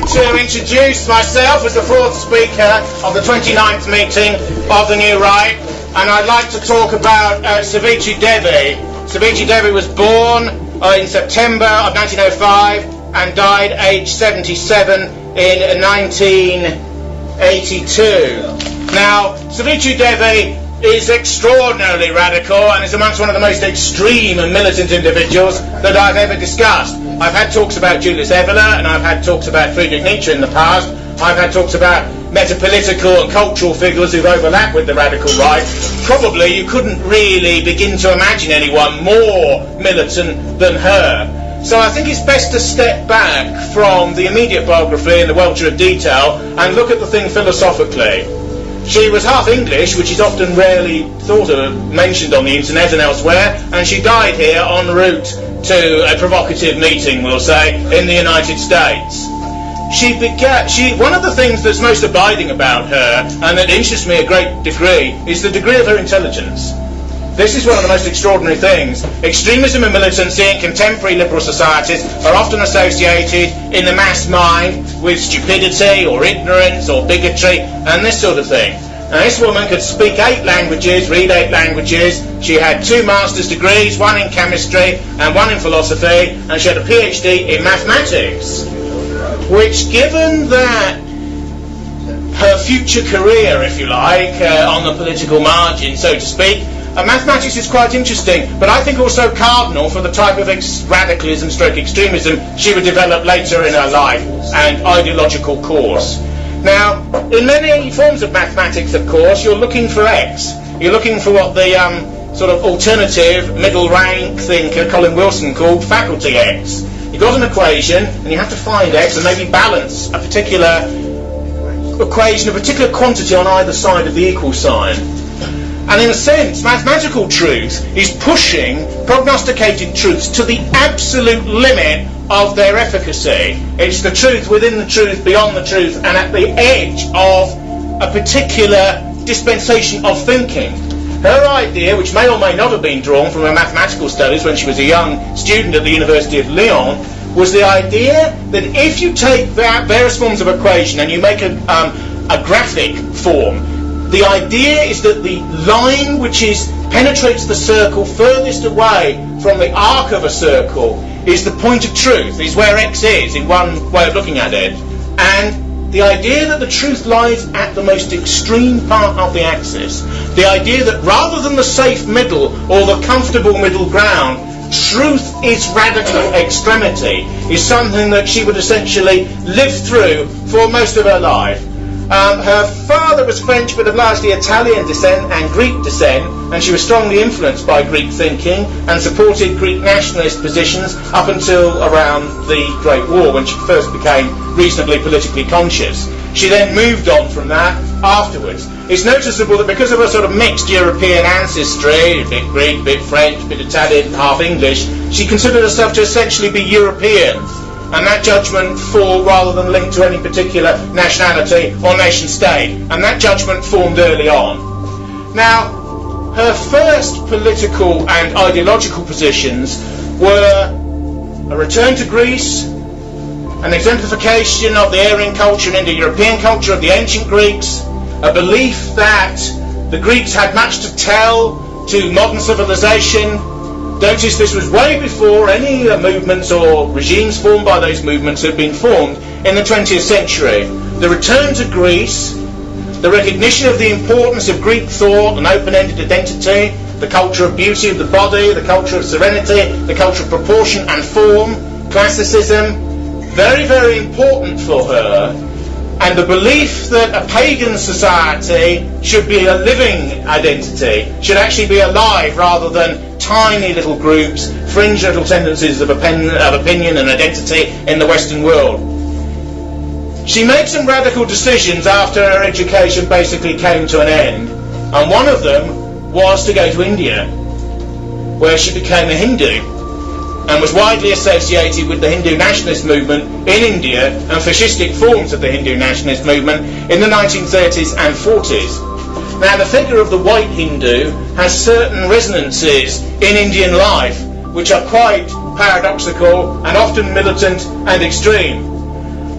to introduce myself as the fourth speaker of the 29th meeting of the New Right, and I'd like to talk about Savitri Devi. Savitri Devi was born in September of 1905 and died aged 77 in 1982. Now, Savitri Devi is extraordinarily radical and is amongst one of the most extreme and militant individuals that I've ever discussed. I've had talks about Julius Evola and I've had talks about Friedrich Nietzsche in the past. I've had talks about metapolitical and cultural figures who've overlapped with the radical right. Probably you couldn't really begin to imagine anyone more militant than her. So I think it's best to step back from the immediate biography and the welter of detail and look at the thing philosophically. She was half English, which is often rarely thought of, mentioned on the internet and elsewhere, and she died here en route to a provocative meeting, we'll say, in the United States. One of the things that's most abiding about her, and that interests me a great degree, is the degree of her intelligence. This is one of the most extraordinary things. Extremism and militancy in contemporary liberal societies are often associated in the mass mind with stupidity or ignorance or bigotry and this sort of thing. Now, this woman could speak 8 languages, read 8 languages. She had 2 master's degrees, one in chemistry and one in philosophy, and she had a PhD in mathematics, which, given that her future career, if you like, on the political margin, so to speak, mathematics is quite interesting, but I think also cardinal for the type of radicalism stroke extremism she would develop later in her life and ideological course. Now, in many forms of mathematics, of course, you're looking for X. You're looking for what the sort of alternative middle rank thinker Colin Wilson called faculty X. You've got an equation and you have to find X and maybe balance a particular equation, a particular quantity on either side of the equal sign. And in a sense, mathematical truth is pushing prognosticated truths to the absolute limit of their efficacy. It's the truth within the truth, beyond the truth, and at the edge of a particular dispensation of thinking. Her idea, which may or may not have been drawn from her mathematical studies when she was a young student at the University of Lyon, was the idea that if you take various forms of equation and you make a graphic form, the idea is that the line which penetrates the circle furthest away from the arc of a circle is the point of truth, is where X is, in one way of looking at it. And the idea that the truth lies at the most extreme part of the axis, the idea that rather than the safe middle or the comfortable middle ground, truth is radical extremity, is something that she would essentially live through for most of her life. Her father was French but of largely Italian descent and Greek descent, and she was strongly influenced by Greek thinking and supported Greek nationalist positions up until around the Great War, when she first became reasonably politically conscious. She then moved on from that afterwards. It's noticeable that because of her sort of mixed European ancestry, a bit Greek, a bit French, a bit Italian, half English, she considered herself to essentially be European. And that judgment fall rather than linked to any particular nationality or nation state. And that judgment formed early on. Now, her first political and ideological positions were a return to Greece, an exemplification of the Aryan culture and Indo-European culture of the ancient Greeks, a belief that the Greeks had much to tell to modern civilization. Notice this was way before any movements or regimes formed by those movements had been formed in the 20th century. The return to Greece, the recognition of the importance of Greek thought and open-ended identity, the culture of beauty of the body, the culture of serenity, the culture of proportion and form, classicism, very, very important for her, and the belief that a pagan society should be a living identity, should actually be alive rather than tiny little groups, fringe little tendencies of opinion and identity in the Western world. She made some radical decisions after her education basically came to an end, and one of them was to go to India, where she became a Hindu and was widely associated with the Hindu nationalist movement in India and fascistic forms of the Hindu nationalist movement in the 1930s and 40s. Now, the figure of the white Hindu has certain resonances in Indian life which are quite paradoxical and often militant and extreme.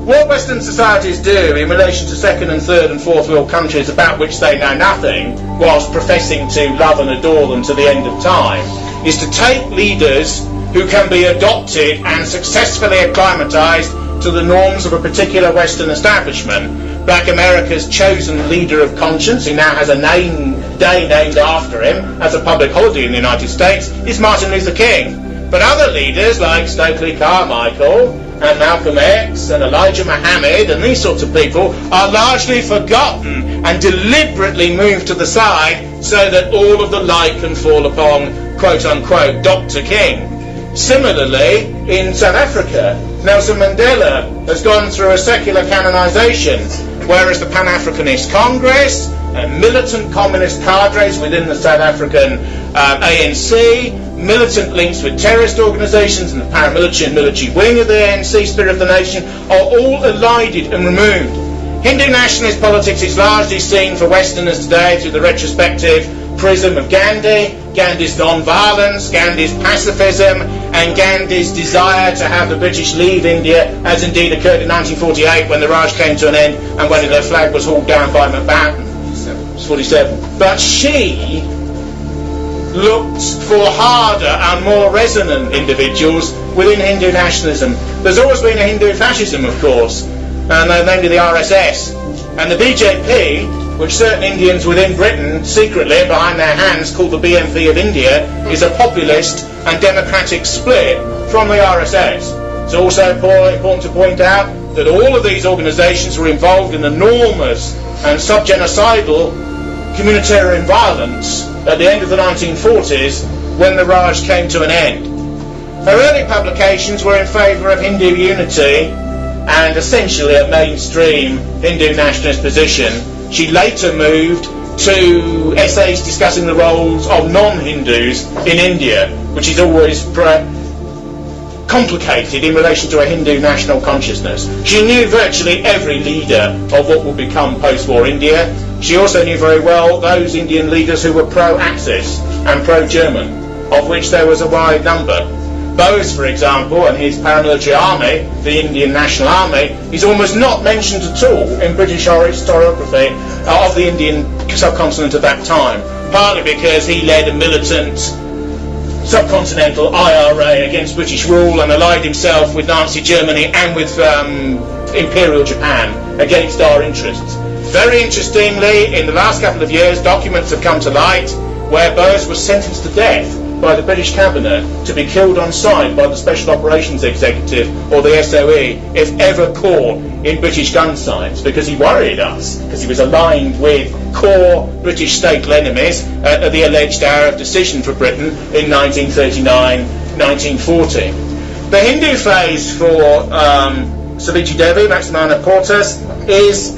What Western societies do in relation to second and third and fourth world countries about which they know nothing, whilst professing to love and adore them to the end of time, is to take leaders who can be adopted and successfully acclimatised to the norms of a particular Western establishment. Black America's chosen leader of conscience, who now has a day named after him as a public holiday in the United States, is Martin Luther King. But other leaders like Stokely Carmichael and Malcolm X and Elijah Muhammad and these sorts of people are largely forgotten and deliberately moved to the side so that all of the light can fall upon, quote-unquote, Dr. King. Similarly, in South Africa, Nelson Mandela has gone through a secular canonisation, whereas the Pan-Africanist Congress and militant communist cadres within the South African ANC, militant links with terrorist organisations and the paramilitary and military wing of the ANC, Spirit of the Nation, are all elided and removed. Hindu nationalist politics is largely seen for Westerners today through the retrospective prism of Gandhi, Gandhi's non-violence, Gandhi's pacifism, and Gandhi's desire to have the British leave India, as indeed occurred in 1948 when the Raj came to an end and when their flag was hauled down by Mountbatten. 47. But she looked for harder and more resonant individuals within Hindu nationalism. There's always been a Hindu fascism, of course, and namely the RSS. And the BJP, which certain Indians within Britain secretly and behind their hands call the BNP of India, is a populist and democratic split from the RSS. It's also important to point out that all of these organisations were involved in enormous and subgenocidal communitarian violence at the end of the 1940s when the Raj came to an end. Her early publications were in favour of Hindu unity and essentially a mainstream Hindu nationalist position. She later moved to essays discussing the roles of non-Hindus in India, which is always complicated in relation to a Hindu national consciousness. She knew virtually every leader of what would become post-war India. She also knew very well those Indian leaders who were pro-Axis and pro-German, of which there was a wide number. Bose, for example, and his paramilitary army, the Indian National Army, is almost not mentioned at all in British historiography of the Indian subcontinent at that time, partly because he led a militant subcontinental IRA against British rule and allied himself with Nazi Germany and with Imperial Japan against our interests. Very interestingly, in the last couple of years, documents have come to light where Bose was sentenced to death by the British Cabinet to be killed on sight by the Special Operations Executive, or the SOE, if ever caught in British gun sights, because he worried us, because he was aligned with core British state enemies at the alleged hour of decision for Britain in 1939-1940. The Hindu phase for Savitri Devi, Maximana Portas, is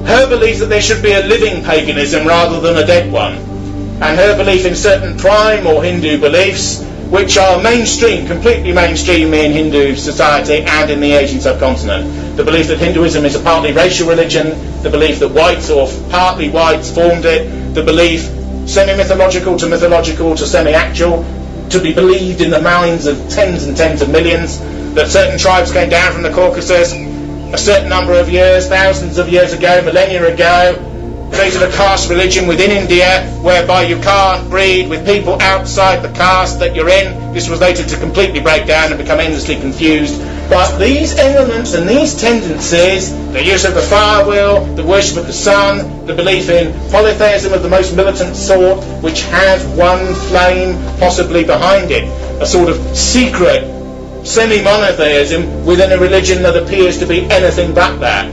her belief that there should be a living paganism rather than a dead one, and her belief in certain prime or Hindu beliefs which are mainstream, completely mainstream in Hindu society and in the Asian subcontinent. The belief that Hinduism is a partly racial religion, the belief that whites or partly whites formed it, the belief semi-mythological to mythological to semi-actual, to be believed in the minds of tens and tens of millions, that certain tribes came down from the Caucasus a certain number of years, thousands of years ago, millennia ago, created a caste religion within India whereby you can't breed with people outside the caste that you're in. This was later to completely break down and become endlessly confused. But these elements and these tendencies, the use of the fire wheel, the worship of the sun, the belief in polytheism of the most militant sort, which has one flame possibly behind it, a sort of secret semi-monotheism within a religion that appears to be anything but that.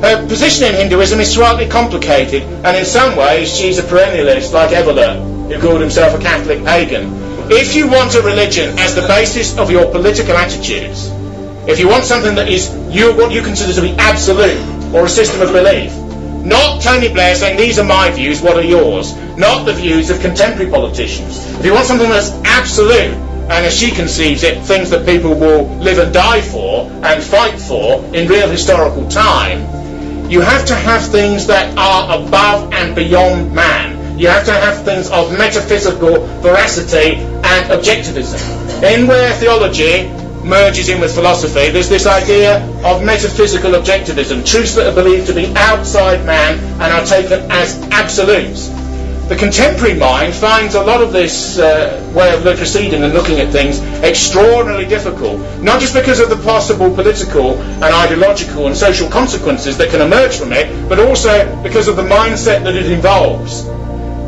Her position in Hinduism is slightly complicated, and in some ways she's a perennialist like Evola, who called himself a Catholic pagan. If you want a religion as the basis of your political attitudes, if you want something that is what you consider to be absolute, or a system of belief, not Tony Blair saying these are my views, what are yours, not the views of contemporary politicians. If you want something that's absolute, and as she conceives it, things that people will live and die for and fight for in real historical time, you have to have things that are above and beyond man. You have to have things of metaphysical veracity and objectivism. In where theology merges in with philosophy, there's this idea of metaphysical objectivism, truths that are believed to be outside man and are taken as absolutes. The contemporary mind finds a lot of this way of proceeding and looking at things extraordinarily difficult, not just because of the possible political and ideological and social consequences that can emerge from it, but also because of the mindset that it involves.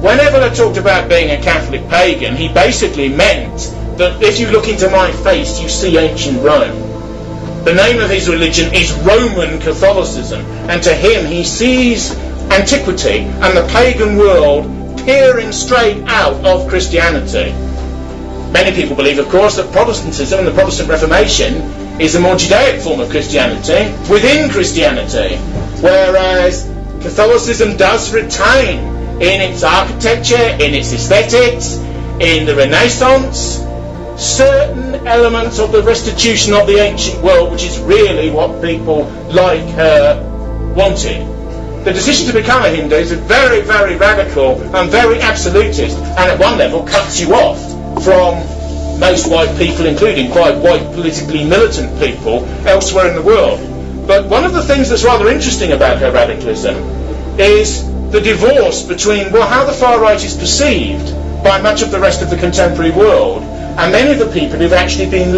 When Evola talked about being a Catholic pagan, he basically meant that if you look into my face, you see ancient Rome. The name of his religion is Roman Catholicism, and to him he sees antiquity and the pagan world peering straight out of Christianity. Many people believe, of course, that Protestantism and the Protestant Reformation is a more Judaic form of Christianity within Christianity, whereas Catholicism does retain in its architecture, in its aesthetics, in the Renaissance, certain elements of the restitution of the ancient world, which is really what people like her wanted. The decision to become a Hindu is very, very radical and very absolutist, and at one level cuts you off from most white people, including quite white politically militant people elsewhere in the world. But one of the things that's rather interesting about her radicalism is the divorce between how the far right is perceived by much of the rest of the contemporary world and many of the people who've actually been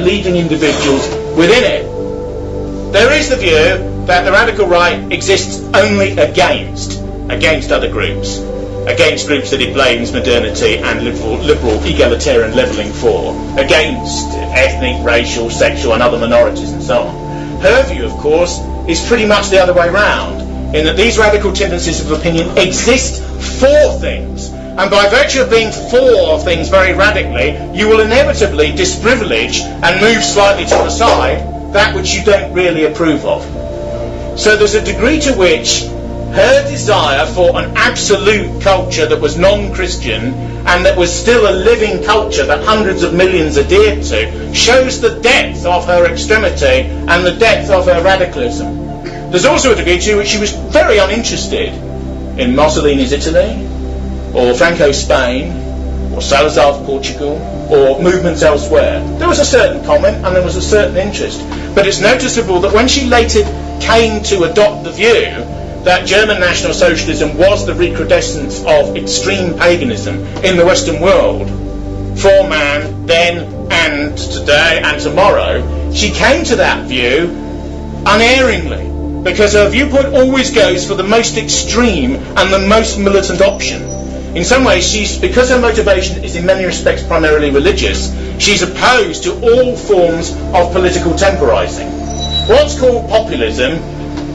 leading individuals within it. There is the view that the radical right exists only against other groups, against groups that it blames modernity and liberal egalitarian levelling for, against ethnic, racial, sexual and other minorities and so on. Her view, of course, is pretty much the other way round, in that these radical tendencies of opinion exist for things, and by virtue of being for things very radically, you will inevitably disprivilege and move slightly to the side that which you don't really approve of. So there's a degree to which her desire for an absolute culture that was non-Christian and that was still a living culture that hundreds of millions adhered to shows the depth of her extremity and the depth of her radicalism. There's also a degree to which she was very uninterested in Mussolini's Italy, or Franco's Spain, or Salazar's Portugal, or movements elsewhere. There was a certain comment and there was a certain interest. But it's noticeable that when she later came to adopt the view that German National Socialism was the recrudescence of extreme paganism in the Western world, for man then and today and tomorrow, she came to that view unerringly, because her viewpoint always goes for the most extreme and the most militant option. In some ways, because her motivation is in many respects primarily religious, she's opposed to all forms of political temporising. What's called populism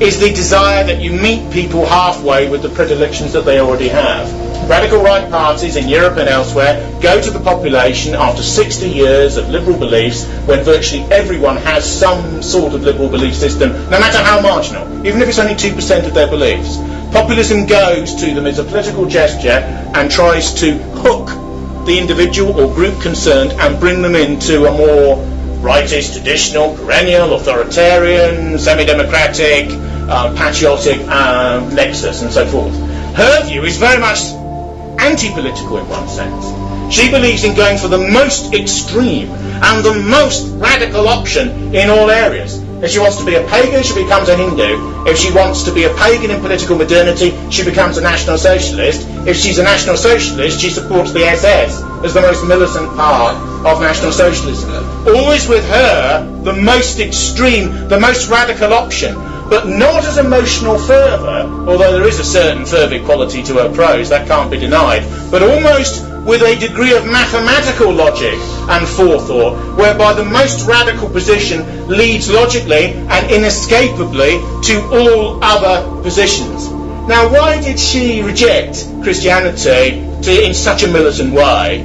is the desire that you meet people halfway with the predilections that they already have. Radical right parties in Europe and elsewhere go to the population after 60 years of liberal beliefs, when virtually everyone has some sort of liberal belief system, no matter how marginal, even if it's only 2% of their beliefs. Populism goes to them as a political gesture and tries to hook the individual or group concerned and bring them into a more rightist, traditional, perennial, authoritarian, semi-democratic, patriotic nexus and so forth. Her view is very much anti-political in one sense. She believes in going for the most extreme and the most radical option in all areas. If she wants to be a pagan, she becomes a Hindu. If she wants to be a pagan in political modernity, she becomes a National Socialist. If she's a National Socialist, she supports the SS as the most militant part of National Socialism. Always with her, the most extreme, the most radical option, but not as emotional fervour, although there is a certain fervid quality to her prose, that can't be denied, but almost with a degree of mathematical logic and forethought, whereby the most radical position leads logically and inescapably to all other positions. Now, why did she reject Christianity in such a militant way?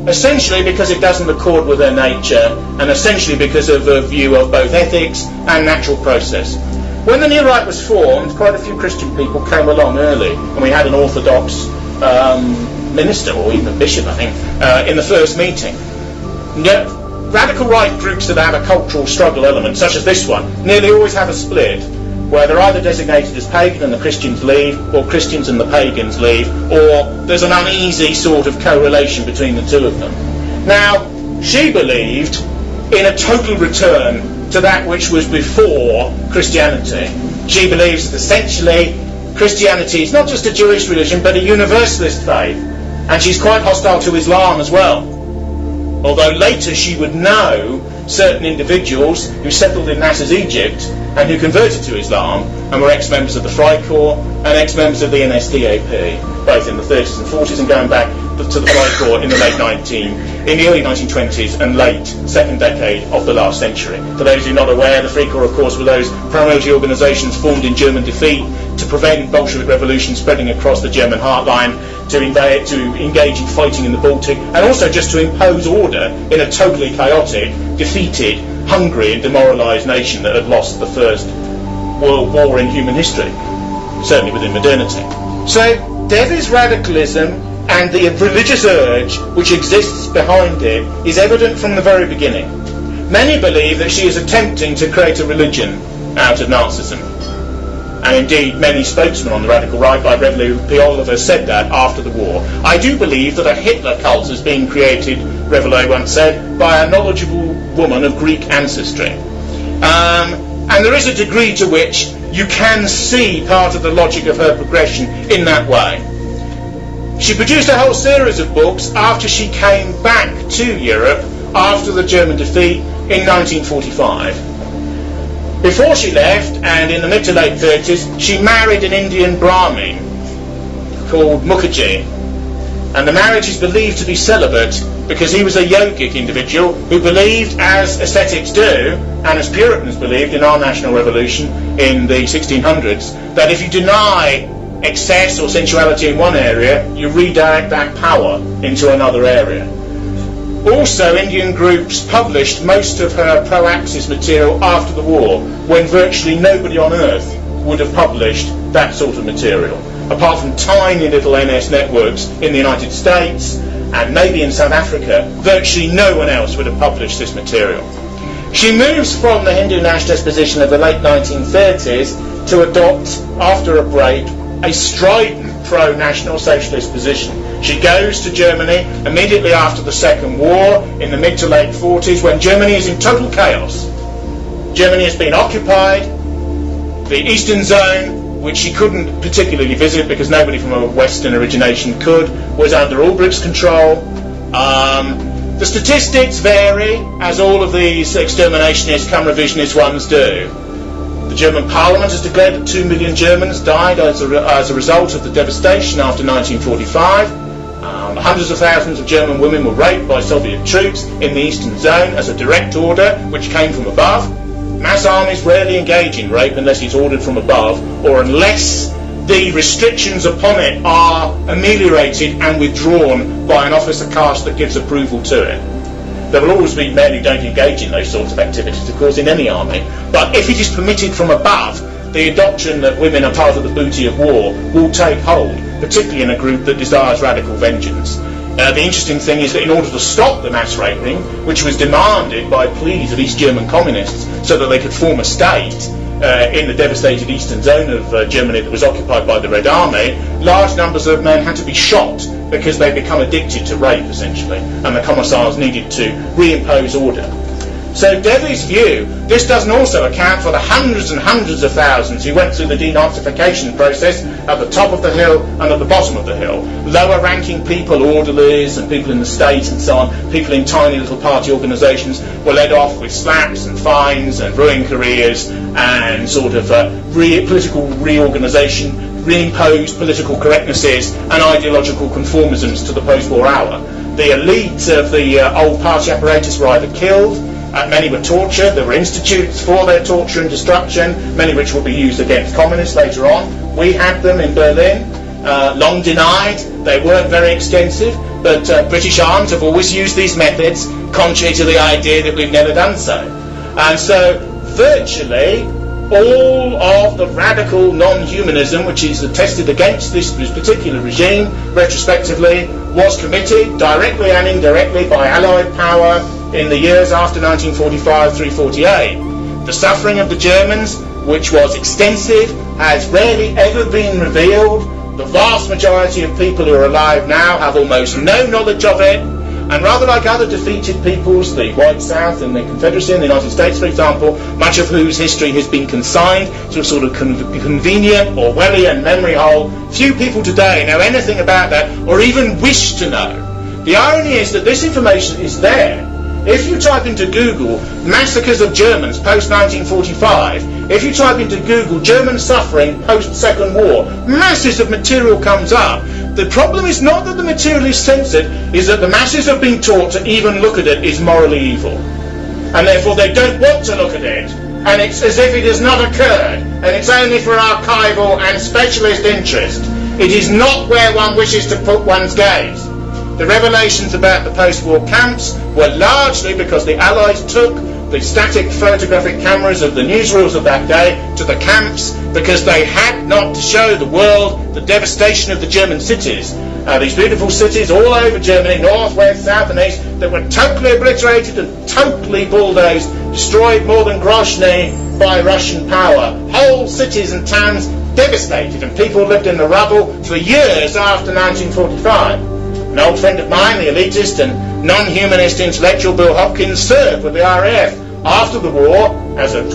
Essentially because it doesn't accord with her nature, and essentially because of her view of both ethics and natural process. When the New Right was formed, quite a few Christian people came along early, and we had an Orthodox minister, or even a bishop, I think, in the first meeting. Radical right groups that have a cultural struggle element, such as this one, nearly always have a split, where they're either designated as pagan and the Christians leave, or Christians and the pagans leave, or there's an uneasy sort of correlation between the two of them. Now, she believed in a total return to that which was before Christianity. She believes that essentially Christianity is not just a Jewish religion but a universalist faith, and she's quite hostile to Islam as well. Although later she would know certain individuals who settled in Nasser's Egypt and who converted to Islam and were ex-members of the Freikorps and ex-members of the NSDAP, both in the 30s and 40s and going back to the Freikorps in the early 1920s and late second decade of the last century. For those who are not aware, the Freikorps, of course, were those paramilitary organisations formed in German defeat to prevent Bolshevik revolution spreading across the German heartline, to engage in fighting in the Baltic, and also just to impose order in a totally chaotic, defeated, hungry and demoralised nation that had lost the first world war in human history, certainly within modernity. So Devi's radicalism and the religious urge which exists behind it is evident from the very beginning. Many believe that she is attempting to create a religion out of Nazism. And indeed, many spokesmen on the radical right, like Reverend Piolov, have said that after the war. I do believe that a Hitler cult has been created, Revelay once said, by a knowledgeable woman of Greek ancestry. And there is a degree to which you can see part of the logic of her progression in that way. She produced a whole series of books after she came back to Europe after the German defeat in 1945. Before she left, and in the mid to late 30s, she married an Indian Brahmin called Mukherjee. And the marriage is believed to be celibate because he was a yogic individual who believed, as ascetics do, and as Puritans believed in our national revolution in the 1600s, that if you deny excess or sensuality in one area, you redirect that power into another area. Also, Indian groups published most of her pro-Axis material after the war, when virtually nobody on earth would have published that sort of material. Apart from tiny little NS networks in the United States and maybe in South Africa, virtually no one else would have published this material. She moves from the Hindu nationalist position of the late 1930s to adopt, after a break, a strident pro-national socialist position. She goes to Germany immediately after the Second War in the mid to late 40s, when Germany is in total chaos. Germany has been occupied. The Eastern Zone, which she couldn't particularly visit because nobody from a Western origination could, was under Ulbricht's control. The statistics vary, as all of these exterminationist, come revisionist ones do. The German Parliament has declared that 2 million Germans died as a result of the devastation after 1945. Hundreds of thousands of German women were raped by Soviet troops in the Eastern Zone as a direct order which came from above. Mass armies rarely engage in rape unless it's ordered from above, or unless the restrictions upon it are ameliorated and withdrawn by an officer caste that gives approval to it. There will always be men who don't engage in those sorts of activities, of course, in any army. But if it is permitted from above, the doctrine that women are part of the booty of war will take hold, particularly in a group that desires radical vengeance. The interesting thing is that in order to stop the mass raping, which was demanded by pleas of East German communists so that they could form a state in the devastated eastern zone of Germany that was occupied by the Red Army, large numbers of men had to be shot because they'd become addicted to rape, essentially, and the commissars needed to reimpose order. So Devi's view, this doesn't also account for the hundreds and hundreds of thousands who went through the denazification process at the top of the hill and at the bottom of the hill. Lower ranking people, orderlies and people in the state and so on, people in tiny little party organisations, were led off with slaps and fines and ruined careers and sort of political reorganisation, reimposed political correctnesses and ideological conformisms to the post-war hour. The elite of the old party apparatus were either killed, many were tortured. There were institutes for their torture and destruction, many which will be used against communists later on. We had them in Berlin, long denied. They weren't very extensive, but British arms have always used these methods, contrary to the idea that we've never done so. And so virtually all of the radical non-humanism which is attested against this particular regime retrospectively was committed directly and indirectly by Allied power in the years after 1945 through 48. The suffering of the Germans, which was extensive, has rarely ever been revealed. The vast majority of people who are alive now have almost no knowledge of it. And rather like other defeated peoples, the White South and the Confederacy in the United States, for example, much of whose history has been consigned to a sort of convenient Orwellian memory hole, few people today know anything about that or even wish to know. The irony is that this information is there. If you type into Google massacres of Germans post-1945, if you type into Google German suffering post-Second War, masses of material comes up. The problem is not that the material is censored, is that the masses have been taught to even look at it is morally evil. And therefore they don't want to look at it. And it's as if it has not occurred. And it's only for archival and specialist interest. It is not where one wishes to put one's gaze. The revelations about the post-war camps were largely because the Allies took the static photographic cameras of the newsreels of that day to the camps because they had not to show the world the devastation of the German cities. These beautiful cities all over Germany, north, west, south and east, that were totally obliterated and totally bulldozed, destroyed more than Grozny by Russian power. Whole cities and towns devastated, and people lived in the rubble for years after 1945. An old friend of mine, the elitist and non-humanist intellectual Bill Hopkins, served with the RAF after the war as a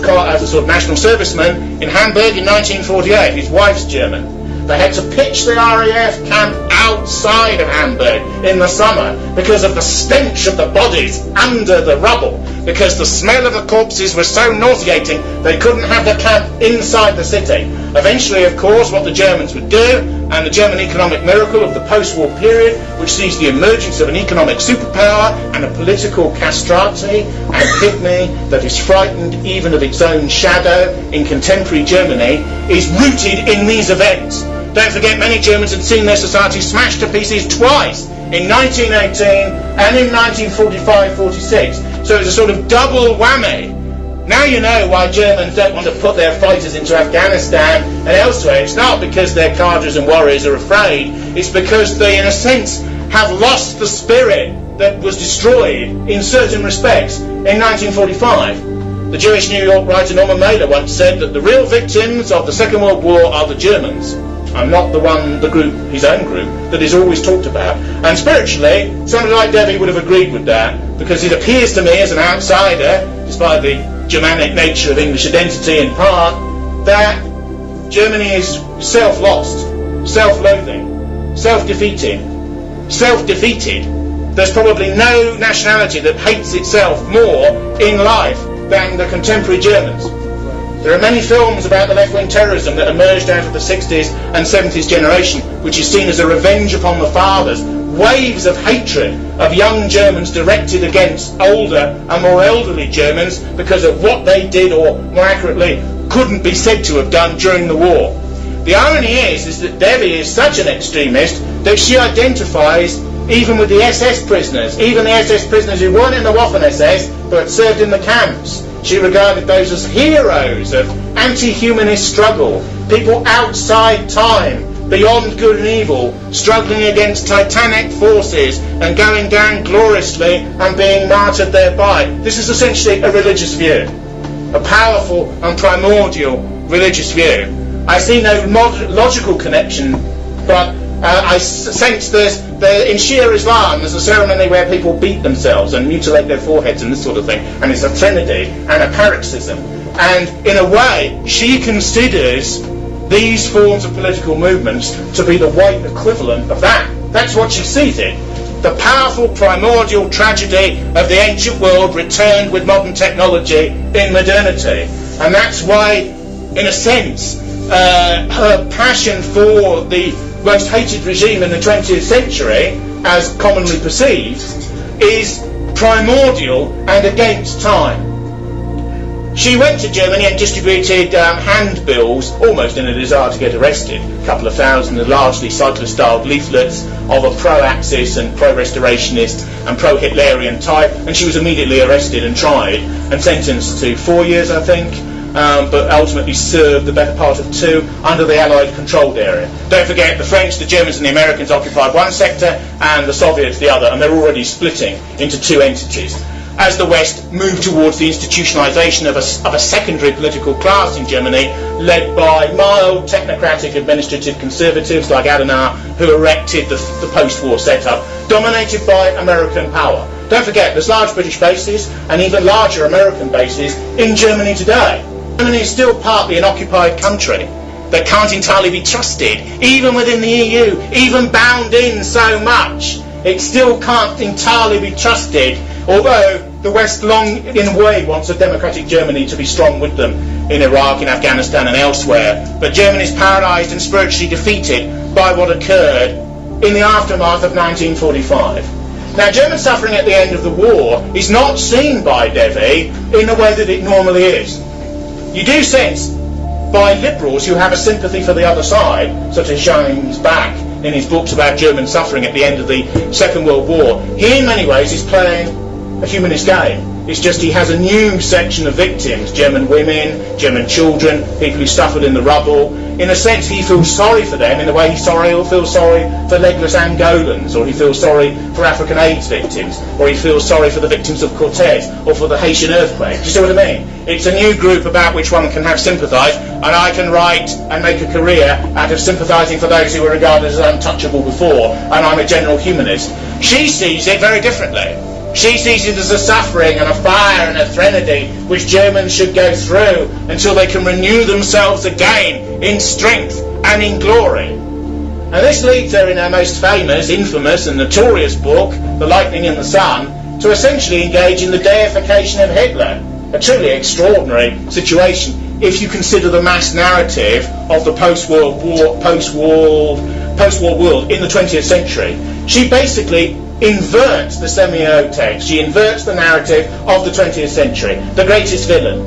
sort of national serviceman in Hamburg in 1948. His wife's German. They had to pitch the RAF camp outside of Hamburg in the summer because of the stench of the bodies under the rubble, because the smell of the corpses was so nauseating they couldn't have the camp inside the city. Eventually, of course, what the Germans would do, and the German economic miracle of the post-war period, which sees the emergence of an economic superpower and a political castrati and pygmy that is frightened even of its own shadow in contemporary Germany, is rooted in these events. Don't forget, many Germans had seen their society smashed to pieces twice, in 1918 and in 1945-46. So it was a sort of double whammy. Now you know why Germans don't want to put their fighters into Afghanistan and elsewhere. It's not because their cadres and warriors are afraid. It's because they, in a sense, have lost the spirit that was destroyed in certain respects in 1945. The Jewish New York writer Norman Mailer once said that the real victims of the Second World War are the Germans, and not the group, his own group, that is always talked about. And spiritually, somebody like Devi would have agreed with that, because it appears to me as an outsider, despite the Germanic nature of English identity in part, that Germany is self-lost, self-loathing, self-defeating, self-defeated. There's probably no nationality that hates itself more in life than the contemporary Germans. There are many films about the left-wing terrorism that emerged out of the 60s and 70s generation, which is seen as a revenge upon the fathers. Waves of hatred of young Germans directed against older and more elderly Germans because of what they did, or more accurately, couldn't be said to have done during the war. The irony is that Devi is such an extremist that she identifies even with the SS prisoners, even the SS prisoners who weren't in the Waffen-SS but served in the camps. She regarded those as heroes of anti-humanist struggle, people outside time, beyond good and evil, struggling against titanic forces and going down gloriously and being martyred thereby. This is essentially a religious view, a powerful and primordial religious view. I see no logical connection, but I sense there's in Shia Islam there's a ceremony where people beat themselves and mutilate their foreheads and this sort of thing, and it's a trinity and a paroxysm. And in a way, she considers these forms of political movements to be the white equivalent of that. That's what she sees it. The powerful primordial tragedy of the ancient world returned with modern technology in modernity. And that's why, in a sense, her passion for the most hated regime in the 20th century, as commonly perceived, is primordial and against time. She went to Germany and distributed handbills, almost in a desire to get arrested. A couple of thousand, largely cyclist-styled leaflets of a pro-Axis and pro-restorationist and pro-Hitlerian type, and she was immediately arrested and tried and sentenced to 4 years, I think, but ultimately served the better part of 2 under the Allied controlled area. Don't forget, the French, the Germans and the Americans occupied one sector and the Soviets the other, and they're already splitting into 2 entities. as the West moved towards the institutionalization of a secondary political class in Germany, led by mild technocratic administrative conservatives like Adenauer, who erected the post-war setup, dominated by American power. Don't forget, there's large British bases and even larger American bases in Germany today. Germany is still partly an occupied country that can't entirely be trusted, even within the EU, even bound in so much. It still can't entirely be trusted, although the West long, in a way, wants a democratic Germany to be strong with them in Iraq, in Afghanistan and elsewhere. But Germany is paralysed and spiritually defeated by what occurred in the aftermath of 1945. Now, German suffering at the end of the war is not seen by Devi in the way that it normally is. You do sense by liberals who have a sympathy for the other side, such as James Bach in his books about German suffering at the end of the Second World War, he in many ways is playing a humanist game. It's just he has a new section of victims, German women, German children, people who suffered in the rubble. In a sense, he feels sorry for them in the way he'll feel sorry for legless Angolans, or he feels sorry for African AIDS victims, or he feels sorry for the victims of Cortez, or for the Haitian earthquake. Do you see what I mean? It's a new group about which one can have sympathise, and I can write and make a career out of sympathising for those who were regarded as untouchable before, and I'm a general humanist. She sees it very differently. She sees it as a suffering and a fire and a threnody which Germans should go through until they can renew themselves again in strength and in glory. And this leads her in her most famous, infamous and notorious book, The Lightning in the Sun, to essentially engage in the deification of Hitler. A truly extraordinary situation if you consider the mass narrative of the post-war world in the 20th century. She basically inverts the semiotics. She inverts the narrative of the 20th century. The greatest villain,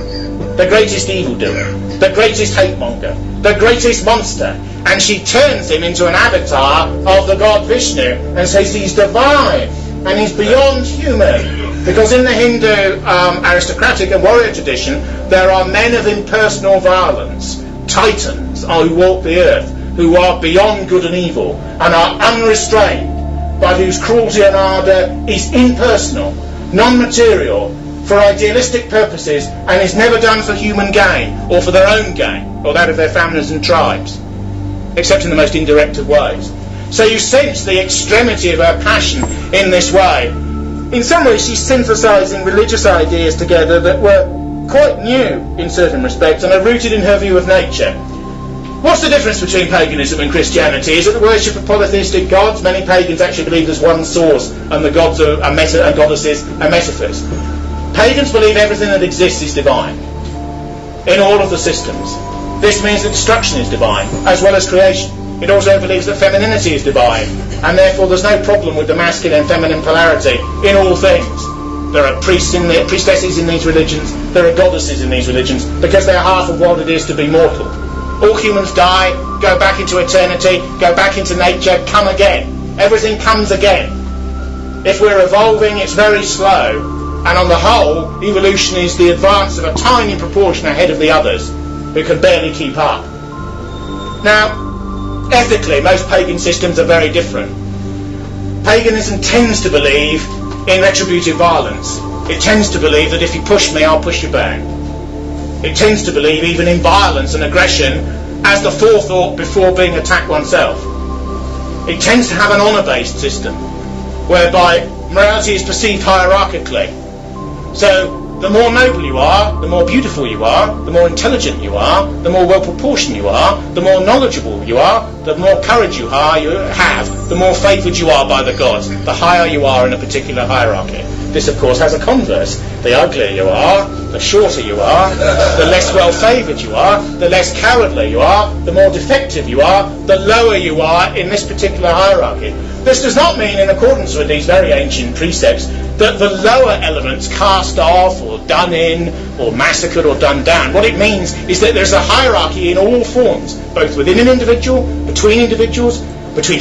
the greatest evildoer, the greatest hate-monger, the greatest monster, and she turns him into an avatar of the god Vishnu and says he's divine and he's beyond human. Because in the Hindu aristocratic and warrior tradition, there are men of impersonal violence, titans who walk the earth, who are beyond good and evil and are unrestrained, but whose cruelty and ardour is impersonal, non-material, for idealistic purposes, and is never done for human gain, or for their own gain, or that of their families and tribes, except in the most indirect of ways. So you sense the extremity of her passion in this way. In some ways she's synthesising religious ideas together that were quite new in certain respects, and are rooted in her view of nature. What's the difference between paganism and Christianity? Is it the worship of polytheistic gods? Many pagans actually believe there's one source, and the gods and goddesses are metaphors. Pagans believe everything that exists is divine, in all of the systems. This means that destruction is divine, as well as creation. It also believes that femininity is divine, and therefore there's no problem with the masculine and feminine polarity in all things. There are priestesses in these religions, there are goddesses in these religions, because they're half of what it is to be mortal. All humans die, go back into eternity, go back into nature, come again. Everything comes again. If we're evolving, it's very slow, and on the whole, evolution is the advance of a tiny proportion ahead of the others, who can barely keep up. Now, ethically, most pagan systems are very different. Paganism tends to believe in retributive violence. It tends to believe that if you push me, I'll push you back. It tends to believe even in violence and aggression as the forethought before being attacked oneself. It tends to have an honour-based system, whereby morality is perceived hierarchically. So, the more noble you are, the more beautiful you are, the more intelligent you are, the more well-proportioned you are, the more knowledgeable you are, the more courage you have, the more favoured you are by the gods, the higher you are in a particular hierarchy. This, of course, has a converse. The uglier you are, the shorter you are, the less well-favoured you are, the less cowardly you are, the more defective you are, the lower you are in this particular hierarchy. This does not mean, in accordance with these very ancient precepts, that the lower elements cast off or done in or massacred or done down. What it means is that there's a hierarchy in all forms, both within an individual, between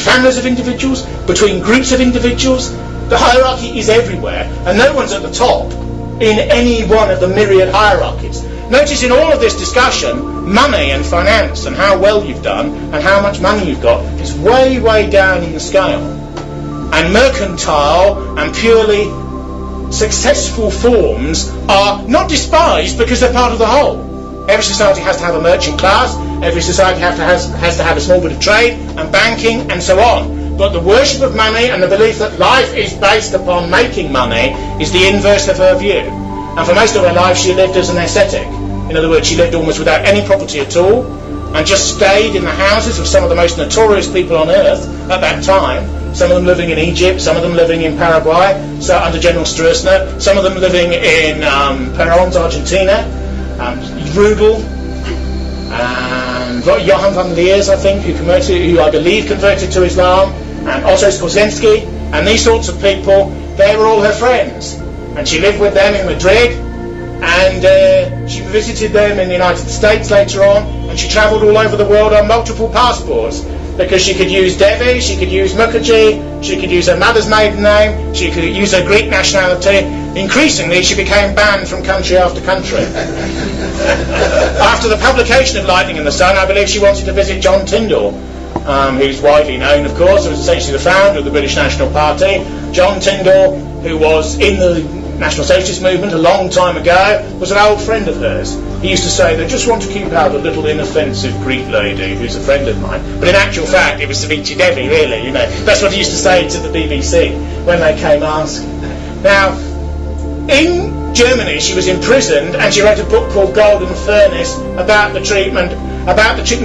families of individuals, between groups of individuals. The hierarchy is everywhere, and no one's at the top in any one of the myriad hierarchies. Notice in all of this discussion, money and finance and how well you've done and how much money you've got is way, way down in the scale. And mercantile and purely successful forms are not despised because they're part of the whole. Every society has to have a merchant class, every society has to have a small bit of trade and banking and so on. But the worship of money and the belief that life is based upon making money is the inverse of her view. And for most of her life she lived as an ascetic. In other words, she lived almost without any property at all and just stayed in the houses of some of the most notorious people on earth at that time. Some of them living in Egypt, some of them living in Paraguay, so under General Stroessner, some of them living in Perón, Argentina, Rubel, and Johann van Leers, I think, who I believe converted to Islam, and Otto Skorzeny, and these sorts of people. They were all her friends, and she lived with them in Madrid, and she visited them in the United States later on, and she travelled all over the world on multiple passports, because she could use Devi, she could use Mukherjee, she could use her mother's maiden name, she could use her Greek nationality. Increasingly, she became banned from country after country. After the publication of Lightning in the Sun, I believe she wanted to visit John Tyndall, who's widely known, of course, was essentially the founder of the British National Party. John Tyndall, who was in the National Socialist movement a long time ago, was an old friend of hers. He used to say, they just want to keep out a little inoffensive Greek lady who's a friend of mine. But in actual fact, it was Savitri Devi, really, you know. That's what he used to say to the BBC when they came asking. Now, in Germany, she was imprisoned, and she wrote a book called Golden Furnace about the treatment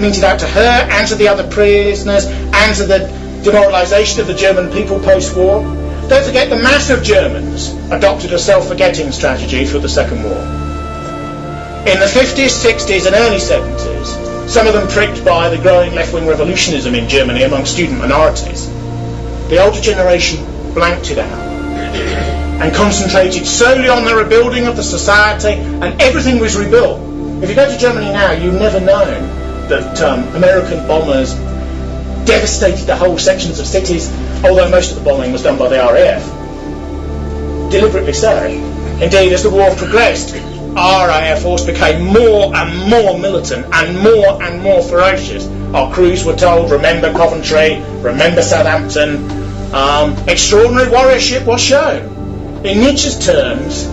meted out to her and to the other prisoners, and to the demoralisation of the German people post-war. Don't forget, the mass of Germans adopted a self-forgetting strategy for the Second War. In the 50s, 60s and early 70s, some of them pricked by the growing left-wing revolutionism in Germany among student minorities, the older generation blanked it out and concentrated solely on the rebuilding of the society, and everything was rebuilt. If you go to Germany now, you've never known that American bombers devastated the whole sections of cities, although most of the bombing was done by the RAF. Deliberately so. Indeed, as the war progressed, our Air Force became more and more militant and more ferocious. Our crews were told, remember Coventry, remember Southampton. Extraordinary warriorship was shown. In Nietzsche's terms,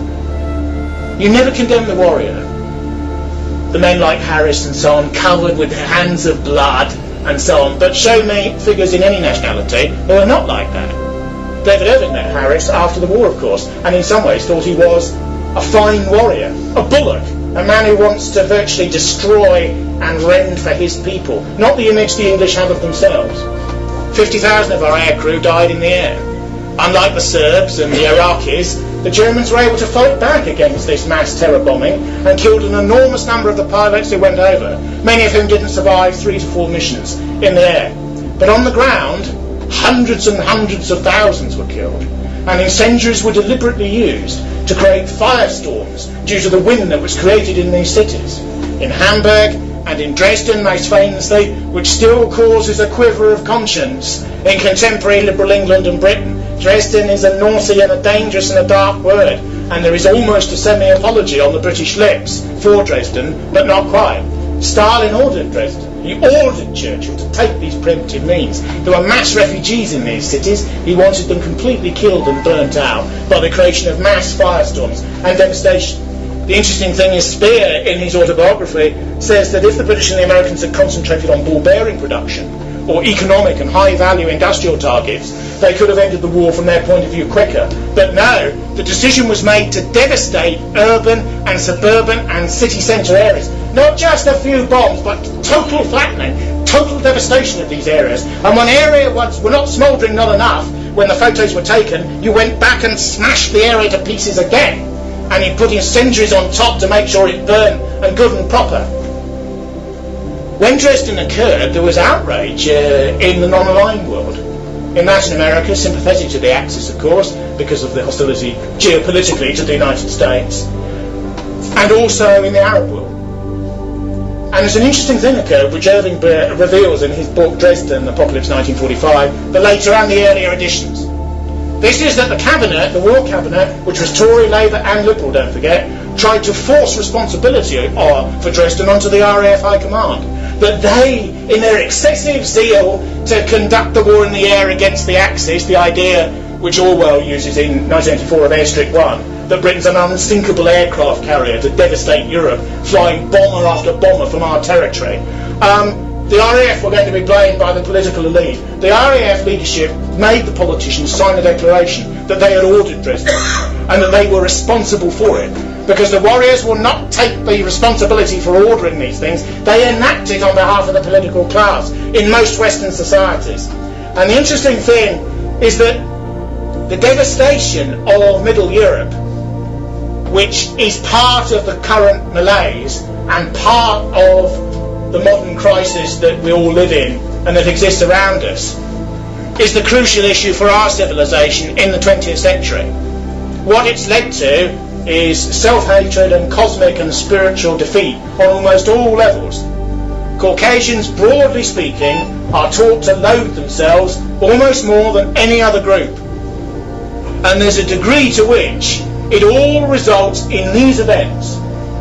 you never condemn the warrior. The men like Harris and so on, covered with their hands of blood and so on, but show me figures in any nationality who are not like that. David Irving met Harris after the war, of course, and in some ways thought he was a fine warrior, a bullock, a man who wants to virtually destroy and rend for his people, not the image the English have of themselves. 50,000 of our air crew died in the air. Unlike the Serbs and the Iraqis, the Germans were able to fight back against this mass terror bombing and killed an enormous number of the pilots who went over, many of whom didn't survive 3 to 4 missions in the air. But on the ground, hundreds and hundreds of thousands were killed, and incendiaries were deliberately used to create firestorms due to the wind that was created in these cities. In Hamburg and in Dresden, most famously, which still causes a quiver of conscience in contemporary liberal England and Britain. Dresden is a naughty and a dangerous and a dark word, and there is almost a semi-apology on the British lips for Dresden, but not quite. Stalin ordered Dresden. He ordered Churchill to take these primitive means. There were mass refugees in these cities. He wanted them completely killed and burnt out by the creation of mass firestorms and devastation. The interesting thing is Speer, in his autobiography, says that if the British and the Americans had concentrated on ball bearing production, or economic and high-value industrial targets, they could have ended the war from their point of view quicker. But no, the decision was made to devastate urban and suburban and city centre areas. Not just a few bombs, but total flattening, total devastation of these areas. And when area were not smouldering not enough, when the photos were taken, you went back and smashed the area to pieces again. And you put incendiaries on top to make sure it burned and good and proper. When Dresden occurred, there was outrage in the non-aligned world. In Latin America, sympathetic to the Axis, of course, because of the hostility geopolitically to the United States, and also in the Arab world. And there's an interesting thing occurred, which Irving reveals in his book Dresden, Apocalypse 1945, the later and the earlier editions. This is that the cabinet, the war cabinet, which was Tory, Labour and Liberal, don't forget, tried to force responsibility for Dresden onto the RAF High Command. That they, in their excessive zeal to conduct the war in the air against the Axis, the idea which Orwell uses in 1984 of Airstrip 1, that Britain's an unsinkable aircraft carrier to devastate Europe, flying bomber after bomber from our territory. The RAF were going to be blamed by the political elite. The RAF leadership made the politicians sign a declaration that they had ordered Dresden and that they were responsible for it. Because the warriors will not take the responsibility for ordering these things. They enact it on behalf of the political class in most Western societies. And the interesting thing is that the devastation of Middle Europe, which is part of the current malaise and part of the modern crisis that we all live in and that exists around us, is the crucial issue for our civilization in the 20th century. What it's led to is self-hatred and cosmic and spiritual defeat on almost all levels. Caucasians, broadly speaking, are taught to loathe themselves almost more than any other group. And there's a degree to which it all results in these events.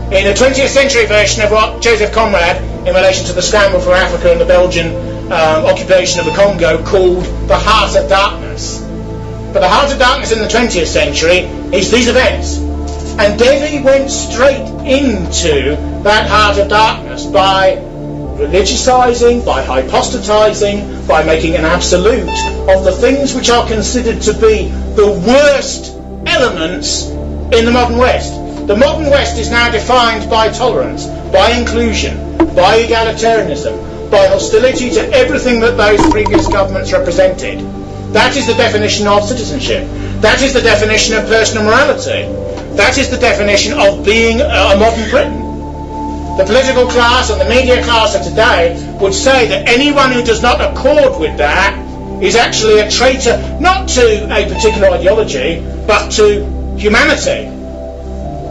In a 20th century version of what Joseph Conrad, in relation to the scramble for Africa and the Belgian occupation of the Congo, called the Heart of Darkness. But the Heart of Darkness in the 20th century is these events. And Devi went straight into that Heart of Darkness by religiousizing, by hypostatizing, by making an absolute of the things which are considered to be the worst elements in the modern West. The modern West is now defined by tolerance, by inclusion, by egalitarianism, by hostility to everything that those previous governments represented. That is the definition of citizenship. That is the definition of personal morality. That is the definition of being a modern Britain. The political class and the media class of today would say that anyone who does not accord with that is actually a traitor, not to a particular ideology, but to humanity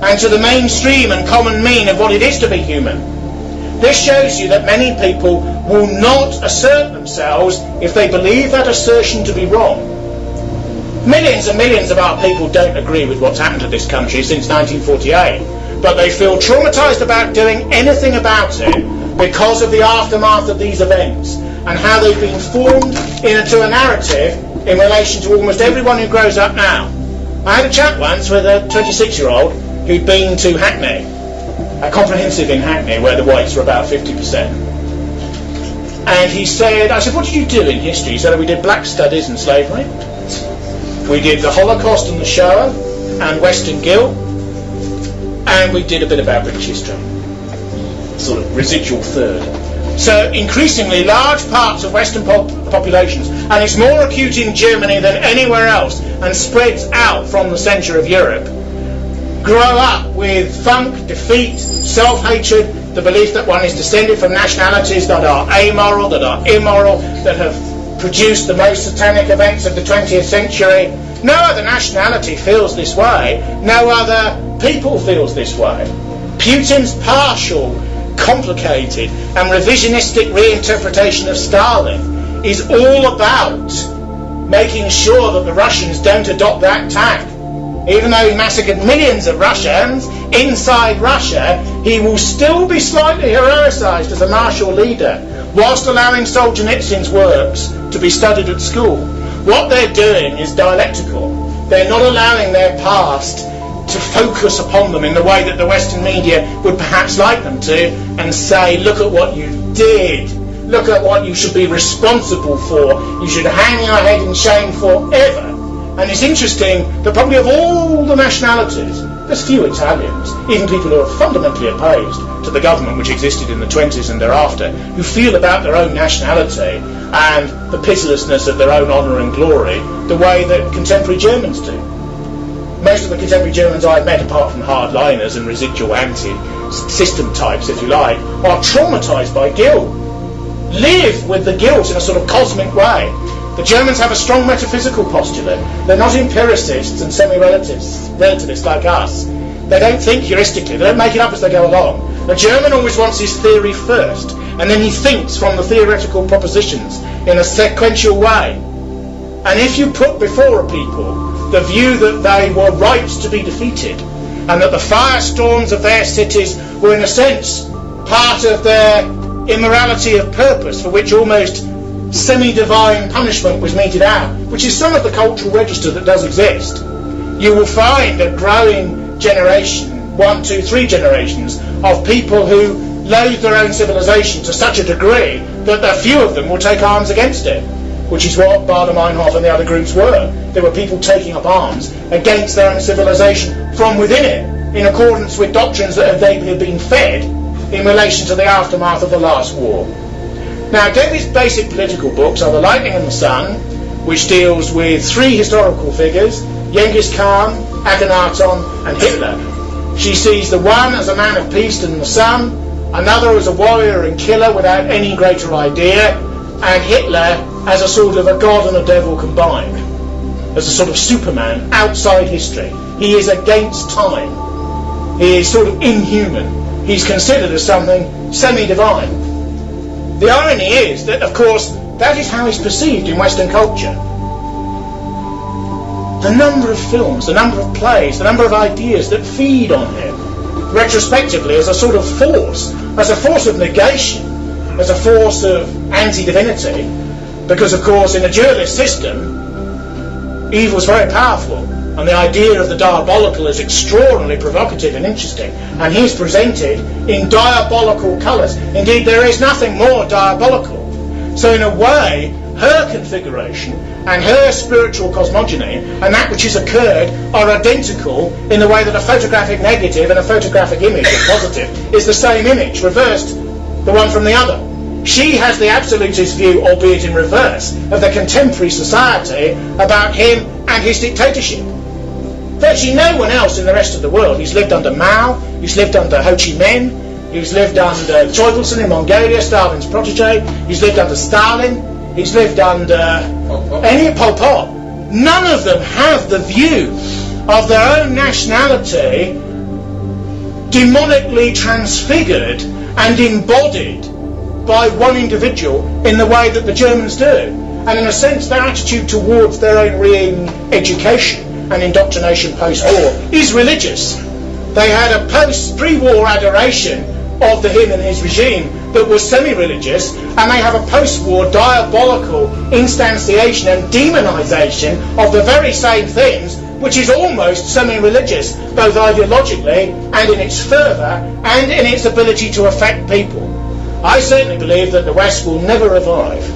and to the mainstream and common mean of what it is to be human. This shows you that many people will not assert themselves if they believe that assertion to be wrong. Millions and millions of our people don't agree with what's happened to this country since 1948, but they feel traumatised about doing anything about it because of the aftermath of these events and how they've been formed into a narrative in relation to almost everyone who grows up now. I had a chat once with a 26-year-old who'd been to Hackney, a comprehensive in Hackney where the whites were about 50%. And he said, I said, what did you do in history? He said, we did black studies and slavery. We did the Holocaust and the Shoah and Western guilt, and we did a bit about British history, sort of residual third. So increasingly large parts of Western populations, and it's more acute in Germany than anywhere else and spreads out from the centre of Europe, grow up with funk, defeat, self-hatred, the belief that one is descended from nationalities that are amoral, that are immoral, that have produced the most satanic events of the 20th century. No other nationality feels this way. No other people feels this way. Putin's partial, complicated and revisionistic reinterpretation of Stalin is all about making sure that the Russians don't adopt that tack. Even though he massacred millions of Russians inside Russia, he will still be slightly heroicized as a martial leader, whilst allowing Solzhenitsyn's works to be studied at school. What they're doing is dialectical. They're not allowing their past to focus upon them in the way that the Western media would perhaps like them to, and say, look at what you did, look at what you should be responsible for, you should hang your head in shame forever. And it's interesting that probably of all the nationalities, there's few Italians, even people who are fundamentally opposed to the government which existed in the 20s and thereafter, who feel about their own nationality and the pitilessness of their own honour and glory the way that contemporary Germans do. Most of the contemporary Germans I've met, apart from hardliners and residual anti-system types, if you like, are traumatised by guilt, live with the guilt in a sort of cosmic way. The Germans have a strong metaphysical postulate. They're not empiricists and semi-relativists like us. They don't think heuristically. They don't make it up as they go along. The German always wants his theory first, and then he thinks from the theoretical propositions in a sequential way. And if you put before a people the view that they were right to be defeated, and that the firestorms of their cities were in a sense part of their immorality of purpose, for which almost semi-divine punishment was meted out, which is some of the cultural register that does exist. You will find a growing generation, 1, 2, 3 generations, of people who loathe their own civilization to such a degree that a few of them will take arms against it, which is what Baader-Meinhof and the other groups were. There were people taking up arms against their own civilization from within it, in accordance with doctrines that they had been fed in relation to the aftermath of the last war. Now, Devi's basic political books are The Lightning and the Sun, which deals with 3 historical figures, Genghis Khan, Akhenaton and Hitler. She sees the one as a man of peace and the sun, another as a warrior and killer without any greater idea, and Hitler as a sort of a god and a devil combined, as a sort of Superman outside history. He is against time. He is sort of inhuman. He's considered as something semi-divine. The irony is that, of course, that is how he's perceived in Western culture. The number of films, the number of plays, the number of ideas that feed on him, retrospectively, as a sort of force, as a force of negation, as a force of anti-divinity, because, of course, in a dualist system, evil is very powerful, and the idea of the diabolical is extraordinarily provocative and interesting, and he is presented in diabolical colours. Indeed, there is nothing more diabolical. So in a way, her configuration and her spiritual cosmogony and that which has occurred are identical in the way that a photographic negative and a photographic image, or positive, is the same image, reversed the one from the other. She has the absolutist view, albeit in reverse, of the contemporary society about him and his dictatorship. Virtually no one else in the rest of the world. He's lived under Mao, he's lived under Ho Chi Minh, he's lived under Choivelsen in Mongolia, Stalin's protege, he's lived under Stalin, he's lived under any Pol Pot. None of them have the view of their own nationality demonically transfigured and embodied by one individual in the way that the Germans do. And in a sense, their attitude towards their own re-education and indoctrination post-war is religious. They had a pre-war adoration of him and his regime that was semi-religious, and they have a post-war diabolical instantiation and demonization of the very same things, which is almost semi-religious, both ideologically and in its fervour and in its ability to affect people. I certainly believe that the West will never revive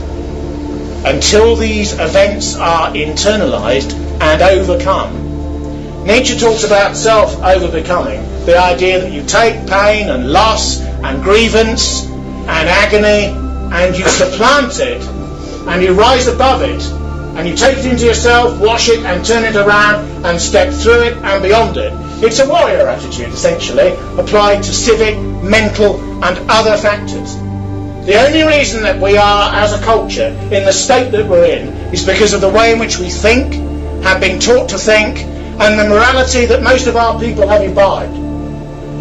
until these events are internalised and overcome. Nietzsche talks about self-overbecoming, the idea that you take pain and loss and grievance and agony and you supplant it and you rise above it and you take it into yourself, wash it and turn it around and step through it and beyond it. It's a warrior attitude, essentially, applied to civic, mental and other factors. The only reason that we are, as a culture, in the state that we're in is because of the way in which we think, have been taught to think, and the morality that most of our people have imbibed.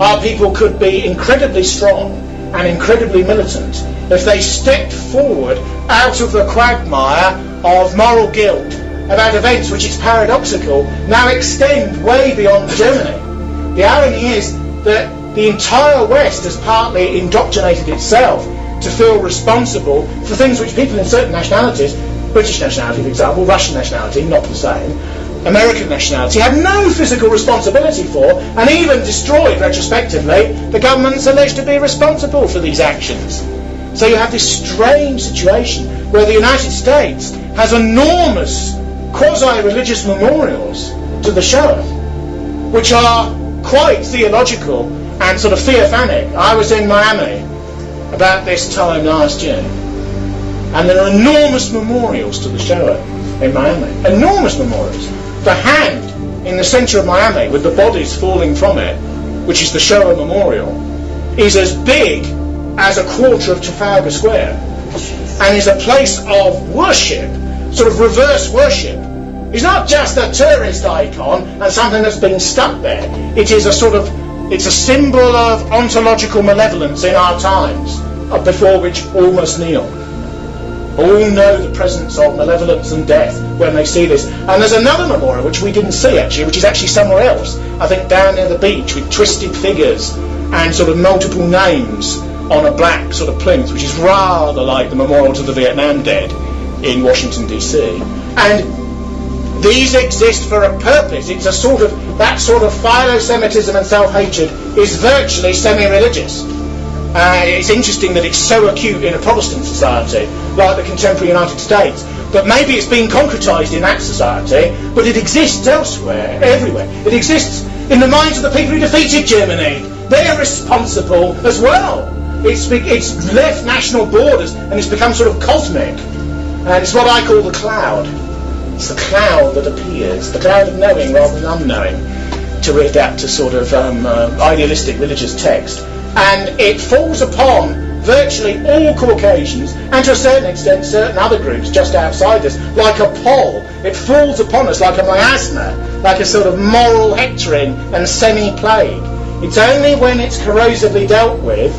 Our people could be incredibly strong and incredibly militant if they stepped forward out of the quagmire of moral guilt about events which, it's paradoxical, now extend way beyond Germany. The irony is that the entire West has partly indoctrinated itself to feel responsible for things which people in certain nationalities, British nationality for example, Russian nationality, not the same, American nationality, have no physical responsibility for, and even destroyed retrospectively the governments alleged to be responsible for these actions. So you have this strange situation where the United States has enormous quasi-religious memorials to the Shoah, which are quite theological and sort of theophanic. I was in Miami about this time last year, and there are enormous memorials to the Shoah in Miami. Enormous memorials. The hand in the centre of Miami with the bodies falling from it, which is the Shoah Memorial, is as big as a quarter of Trafalgar Square and is a place of worship, sort of reverse worship. It's not just a tourist icon and something that's been stuck there. It is it's a symbol of ontological malevolence in our times, before which all must kneel. All know the presence of malevolence and death when they see this. And there's another memorial which we didn't see actually, which is actually somewhere else, I think down near the beach, with twisted figures and sort of multiple names on a black sort of plinth, which is rather like the memorial to the Vietnam dead in Washington DC. And these exist for a purpose. It's a sort of, that sort of philo-Semitism and self-hatred is virtually semi-religious. It's interesting that it's so acute in a Protestant society, like the contemporary United States, but maybe it's been concretised in that society, but it exists elsewhere, everywhere. It exists in the minds of the people who defeated Germany. They're responsible as well. It's left national borders and it's become sort of cosmic. And it's what I call the cloud. It's the cloud that appears, the cloud of knowing rather than unknowing, to adapt to sort of idealistic religious text. And it falls upon virtually all Caucasians, and to a certain extent certain other groups just outside us, like a pall. It falls upon us like a miasma, like a sort of moral hectoring and semi-plague. It's only when it's corrosively dealt with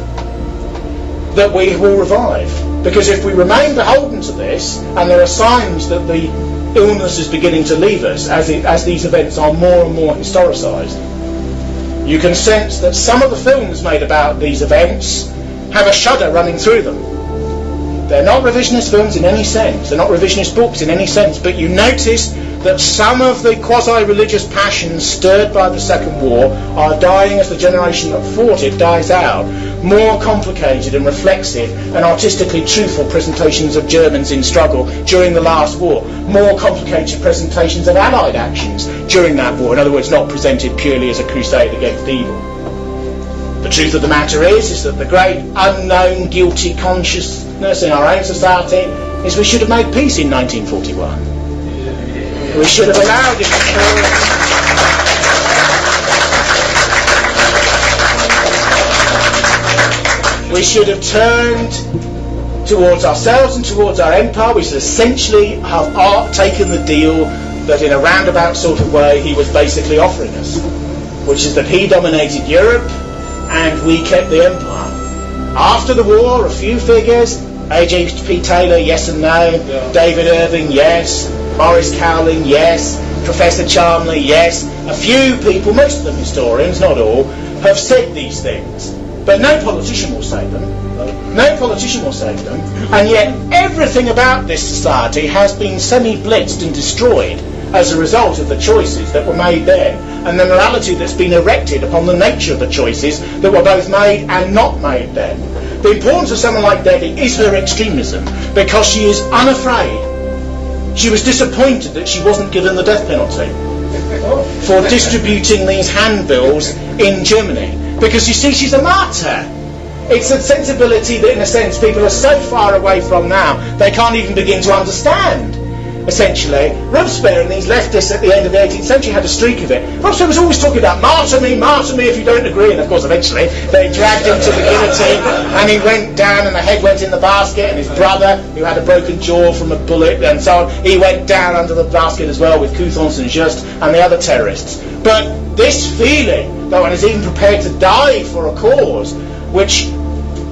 that we will revive. Because if we remain beholden to this, and there are signs that the illness is beginning to leave us as these events are more and more historicised, you can sense that some of the films made about these events have a shudder running through them. They're not revisionist films in any sense, they're not revisionist books in any sense, but you notice that some of the quasi-religious passions stirred by the Second War are dying as the generation that fought it dies out. More complicated and reflexive and artistically truthful presentations of Germans in struggle during the last war. More complicated presentations of Allied actions during that war. In other words, not presented purely as a crusade against evil. The truth of the matter is that the great unknown guilty consciousness in our own society is we should have made peace in 1941. We should have allowed it to We should have turned towards ourselves and towards our empire. We should essentially have taken the deal that in a roundabout sort of way he was basically offering us, which is that he dominated Europe and we kept the empire. After the war, a few figures, A.J.P. Taylor, yes and no, David Irving, yes, Maurice Cowling, yes, Professor Charmley, yes. A few people, most of them historians, not all, have said these things. But no politician will say them. No politician will say them. And yet everything about this society has been semi-blitzed and destroyed as a result of the choices that were made then, and the morality that's been erected upon the nature of the choices that were both made and not made then. The importance of someone like Devi is her extremism, because she is unafraid. She was disappointed that she wasn't given the death penalty for distributing these handbills in Germany, because you see, she's a martyr. It's a sensibility that in a sense people are so far away from now they can't even begin to understand. Essentially, Robespierre and these leftists at the end of the 18th century had a streak of it. Robespierre was always talking about martyr me if you don't agree, and of course eventually they dragged him to the guillotine and he went down and the head went in the basket, and his brother, who had a broken jaw from a bullet and so on, he went down under the basket as well with Couthon and Just and the other terrorists. But this feeling that one is even prepared to die for a cause which,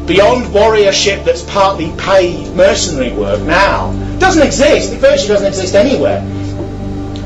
beyond warriorship that's partly paid mercenary work now, doesn't exist. It virtually doesn't exist anywhere.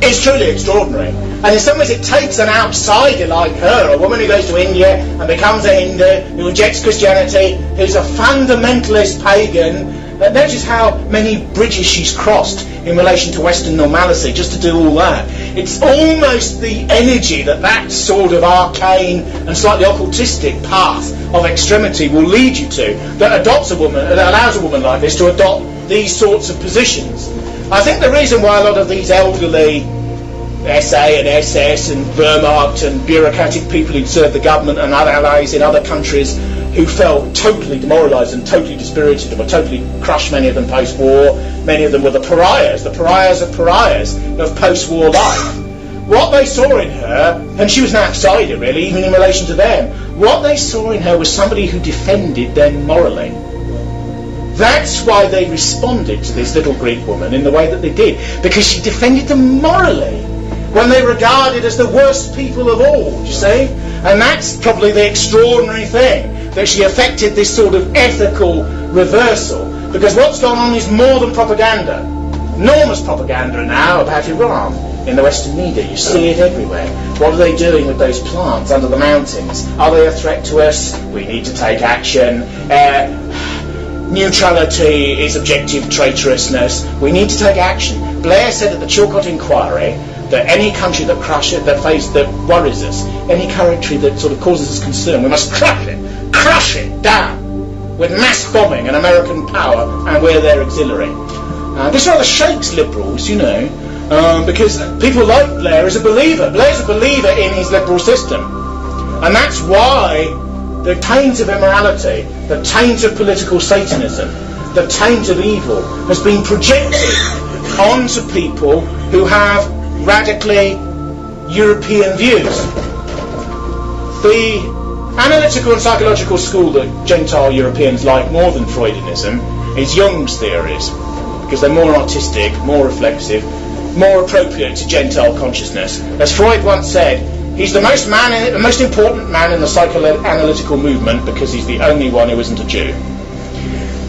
It's truly extraordinary. And in some ways it takes an outsider like her, a woman who goes to India and becomes a Hindu, who rejects Christianity, who's a fundamentalist pagan. Notice how many bridges she's crossed in relation to Western normality just to do all that. It's almost the energy that sort of arcane and slightly occultistic path of extremity will lead you to, that adopts a woman, that allows a woman like this to adopt these sorts of positions. I think the reason why a lot of these elderly SA and SS and Wehrmacht and bureaucratic people who'd served the government and other allies in other countries who felt totally demoralised and totally dispirited and were totally crushed, many of them post-war, many of them were the pariahs of post-war life. What they saw in her, and she was an outsider really, even in relation to them, what they saw in her was somebody who defended them morally. That's why they responded to this little Greek woman in the way that they did, because she defended them morally when they regarded as the worst people of all, do you see? And that's probably the extraordinary thing, that she affected this sort of ethical reversal, because what's gone on is more than propaganda. Enormous propaganda now about Iran. in the Western media. You see it everywhere. What are they doing with those plants under the mountains? Are they a threat to us? We need to take action. Neutrality is objective traitorousness. We need to take action. Blair said at the Chilcot inquiry that any country that worries us, any country that sort of causes us concern, we must crush it down with mass bombing and American power, and we're their auxiliary. This rather shakes liberals, because people like Blair is a believer. Blair's a believer in his liberal system, and that's why the taint of immorality, the taint of political Satanism, the taint of evil has been projected onto people who have radically European views. The analytical and psychological school that Gentile Europeans like more than Freudianism is Jung's theories, because they're more artistic, more reflexive, more appropriate to Gentile consciousness. As Freud once said, he's the most important man in the psychoanalytical movement because he's the only one who isn't a Jew.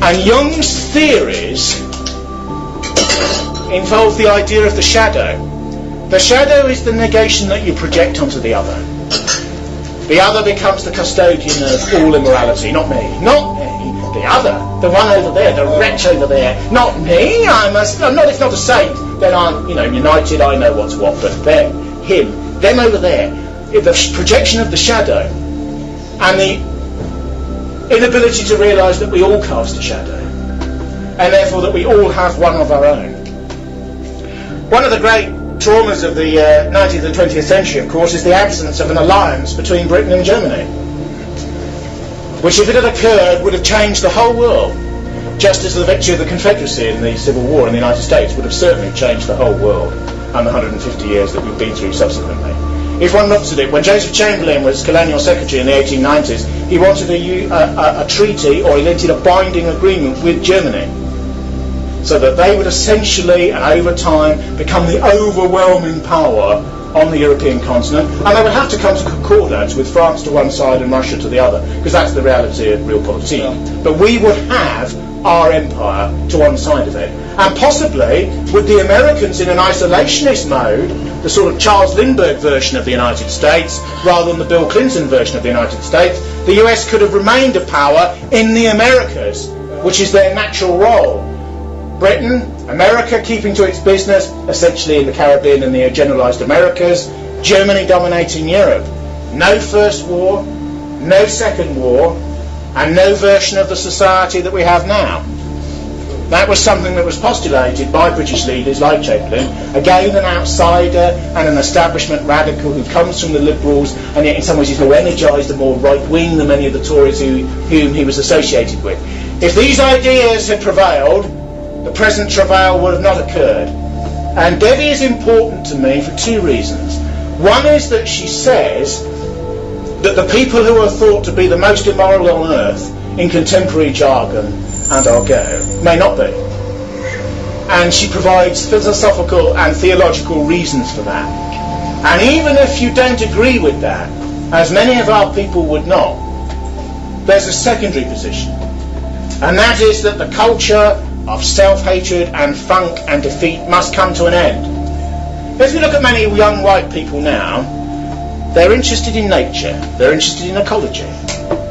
And Jung's theories involve the idea of the shadow. The shadow is the negation that you project onto the other. The other becomes the custodian of all immorality. Not me. The other. The one over there. The wretch over there. Not me. I'm not. If not a saint, then I'm, united. I know what's what. But them, him, them over there. The projection of the shadow and the inability to realise that we all cast a shadow, and therefore that we all have one of our own. One of the great traumas of the 19th and 20th century, of course, is the absence of an alliance between Britain and Germany, which, if it had occurred, would have changed the whole world, just as the victory of the Confederacy in the Civil War in the United States would have certainly changed the whole world and the 150 years that we've been through subsequently. If one looks at it, when Joseph Chamberlain was colonial secretary in the 1890s, he wanted a treaty, or he wanted a binding agreement with Germany, so that they would essentially, and over time, become the overwhelming power on the European continent, and they would have to come to concordance with France to one side and Russia to the other, because that's the reality of realpolitik. But we would have our empire to one side of it. And possibly, with the Americans in an isolationist mode, the sort of Charles Lindbergh version of the United States, rather than the Bill Clinton version of the United States, the US could have remained a power in the Americas, which is their natural role. Britain, America keeping to its business, essentially in the Caribbean and the generalised Americas, Germany dominating Europe. No First War, no Second War, and no version of the society that we have now. That was something that was postulated by British leaders like Chamberlain, again an outsider and an establishment radical who comes from the Liberals, and yet in some ways he's more energised and more right-wing than many of the Tories whom he was associated with. If these ideas had prevailed, the present travail would have not occurred. And Devi is important to me for two reasons. One is that she says that the people who are thought to be the most immoral on earth in contemporary jargon and argot may not be. And she provides philosophical and theological reasons for that. And even if you don't agree with that, as many of our people would not, there's a secondary position. And that is that the culture of self-hatred and funk and defeat must come to an end. If you look at many young white people now, they're interested in nature, they're interested in ecology,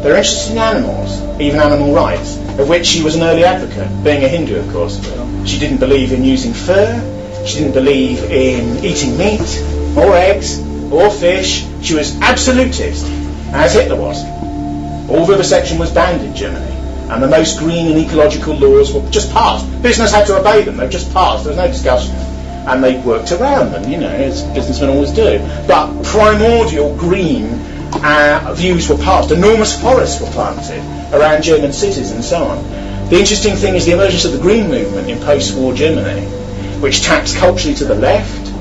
they're interested in animals, even animal rights, of which she was an early advocate, being a Hindu, of course. She didn't believe in using fur, she didn't believe in eating meat, or eggs, or fish. She was absolutist, as Hitler was. All vivisection was banned in Germany, and the most green and ecological laws were just passed. Business had to obey them, they were just passed, there was no discussion. And they worked around them, as businessmen always do. But primordial green views were passed. Enormous forests were planted around German cities and so on. The interesting thing is the emergence of the Green Movement in post-war Germany, which taps culturally to the left,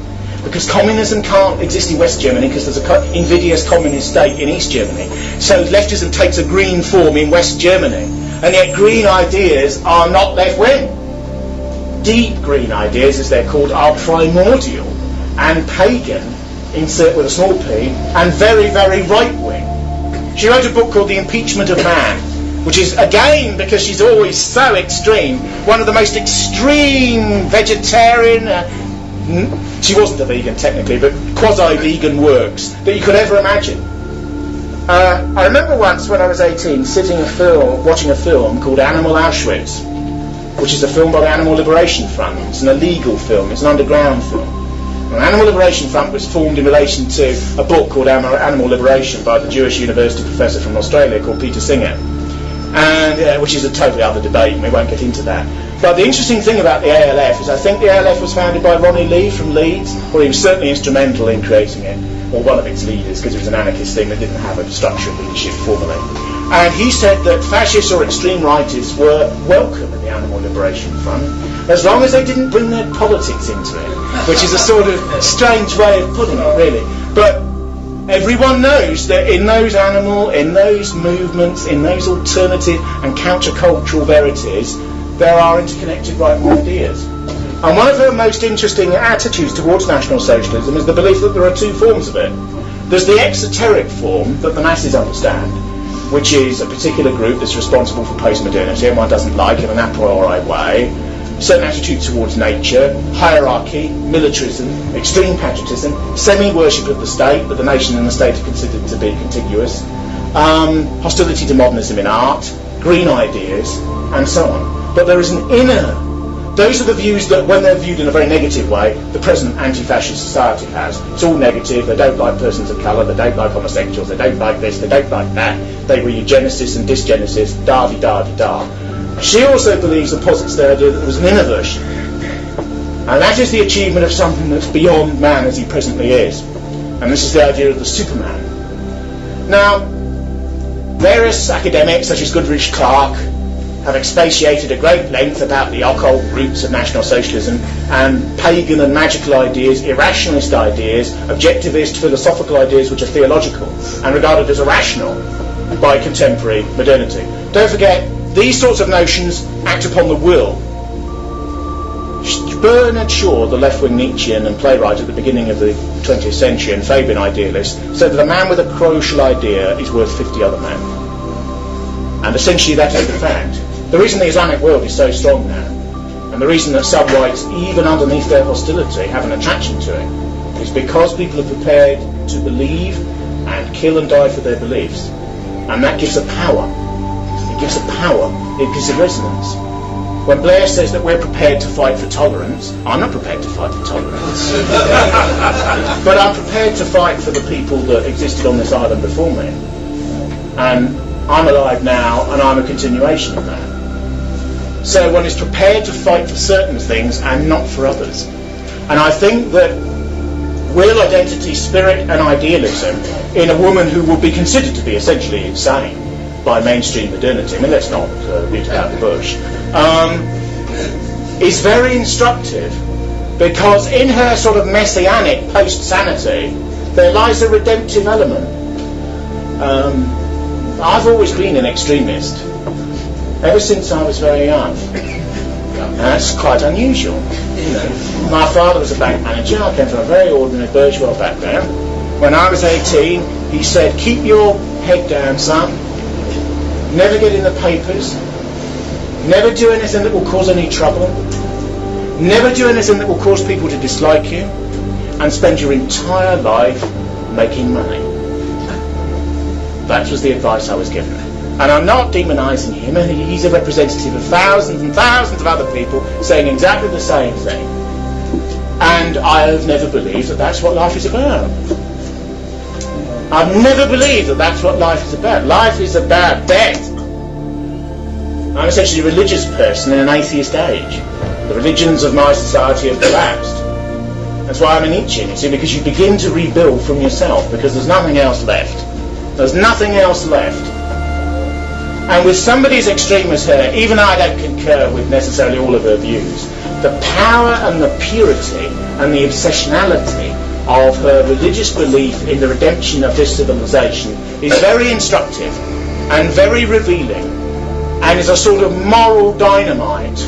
because communism can't exist in West Germany because there's an invidious communist state in East Germany. So leftism takes a green form in West Germany, and yet green ideas are not left-wing. Deep green ideas, as they're called, are primordial and pagan, insert with a small p, and very, very right-wing. She wrote a book called The Impeachment of Man, which is, again, because she's always so extreme, one of the most extreme vegetarian, she wasn't a vegan technically, but quasi-vegan works that you could ever imagine. I remember once when I was 18 watching a film called Animal Auschwitz, which is a film by the Animal Liberation Front. It's an illegal film, it's an underground film. The Animal Liberation Front was formed in relation to a book called Animal Liberation by the Jewish University professor from Australia called Peter Singer, and which is a totally other debate, and we won't get into that. But the interesting thing about the ALF is I think the ALF was founded by Ronnie Lee from Leeds, or he was certainly instrumental in creating it, or one of its leaders, because it was an anarchist thing that didn't have a structure of leadership formally. And he said that fascists or extreme rightists were welcome in the Animal Liberation Front, as long as they didn't bring their politics into it, which is a sort of strange way of putting it, really. But everyone knows that in those movements, in those alternative and countercultural verities, there are interconnected right-wing ideas. And one of her most interesting attitudes towards National Socialism is the belief that there are two forms of it. There's the exoteric form that the masses understand, which is a particular group that's responsible for postmodernity and one doesn't like in an a priori way, certain attitudes towards nature, hierarchy, militarism, extreme patriotism, semi-worship of the state, but the nation and the state are considered to be contiguous, hostility to modernism in art, green ideas, and so on. But there is an inner. Those are the views that, when they're viewed in a very negative way, the present anti-fascist society has. It's all negative. They don't like persons of colour. They don't like homosexuals. They don't like this. They don't like that. They read eugenesis and dysgenesis. Da-di-da-di-da. She also believes and posits the idea that there was an inner version, and that is the achievement of something that's beyond man as he presently is. And this is the idea of the Superman. Now, various academics such as Goodrich Clark have expatiated at great length about the occult roots of National Socialism and pagan and magical ideas, irrationalist ideas, objectivist philosophical ideas which are theological and regarded as irrational by contemporary modernity. Don't forget, these sorts of notions act upon the will. Bernard Shaw, the left-wing Nietzschean and playwright at the beginning of the 20th century and Fabian idealist, said that a man with a crucial idea is worth 50 other men. And essentially that is the fact. The reason the Islamic world is so strong now, and the reason that some whites, even underneath their hostility, have an attraction to it, is because people are prepared to believe and kill and die for their beliefs. And that gives a power. It gives a power. It gives a resonance. When Blair says that we're prepared to fight for tolerance, I'm not prepared to fight for tolerance. But I'm prepared to fight for the people that existed on this island before me. And I'm alive now, and I'm a continuation of that. So one is prepared to fight for certain things and not for others. And I think that will, identity, spirit and idealism in a woman who will be considered to be essentially insane by mainstream modernity, I mean, let's not beat about the bush, is very instructive, because in her sort of messianic post-sanity there lies a redemptive element. I've always been an extremist, ever since I was very young. That's quite unusual. You know, my father was a bank manager. I came from a very ordinary bourgeois background. When I was 18, he said, "Keep your head down, son. Never get in the papers. Never do anything that will cause any trouble. Never do anything that will cause people to dislike you. And spend your entire life making money." That was the advice I was given. And I'm not demonising him. He's a representative of thousands and thousands of other people saying exactly the same thing. And I have never believed that that's what life is about. I've never believed that that's what life is about. Life is about death. I'm essentially a religious person in an atheist age. The religions of my society have collapsed. That's why I'm a Nietzschean, you see, because you begin to rebuild from yourself, because there's nothing else left. There's nothing else left. And with somebody as extreme as her, even I don't concur with necessarily all of her views, the power and the purity and the obsessionality of her religious belief in the redemption of this civilization is very instructive and very revealing, and is a sort of moral dynamite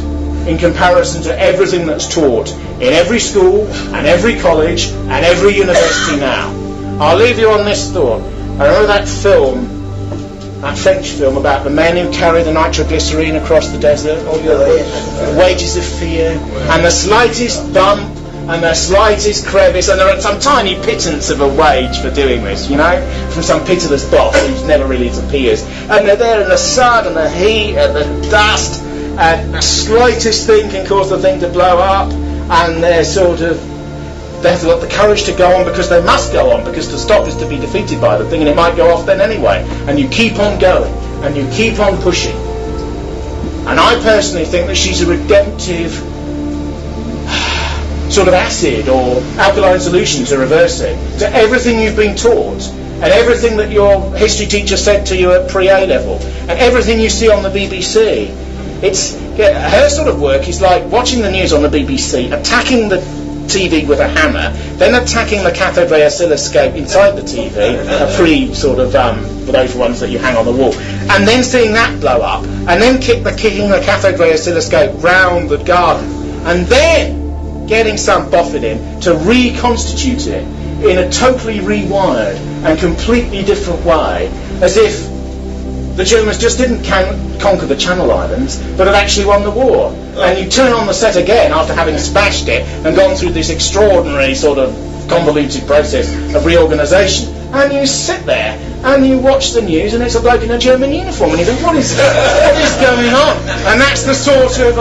in comparison to everything that's taught in every school and every college and every university now. I'll leave you on this thought. I remember that film, that French film about the men who carry the nitroglycerine across the desert, the Wages of Fear, and the slightest bump and the slightest crevice, and they're at some tiny pittance of a wage for doing this, you know, from some pitiless boss who never really appears. And they're there in the sun and the heat and the dust, and the slightest thing can cause the thing to blow up, and they're they've got the courage to go on because they must go on, because to stop is to be defeated by the thing, and it might go off then anyway. And you keep on going, and you keep on pushing. And I personally think that she's a redemptive sort of acid or alkaline solution to reversing, to everything you've been taught, and everything that your history teacher said to you at pre-A level, and everything you see on the BBC. Her sort of work is like watching the news on the BBC, attacking the TV with a hammer, then attacking the cathode ray oscilloscope inside the TV, a free sort of, for those ones that you hang on the wall, and then seeing that blow up, and then kicking the cathode ray oscilloscope round the garden, and then getting some boffin in to reconstitute it in a totally rewired and completely different way, as if the Germans just didn't conquer the Channel Islands, but had actually won the war. And you turn on the set again after having smashed it and gone through this extraordinary sort of convoluted process of reorganisation, and you sit there and you watch the news, and it's a bloke in a German uniform, and you think, what is going on? And that's the sort of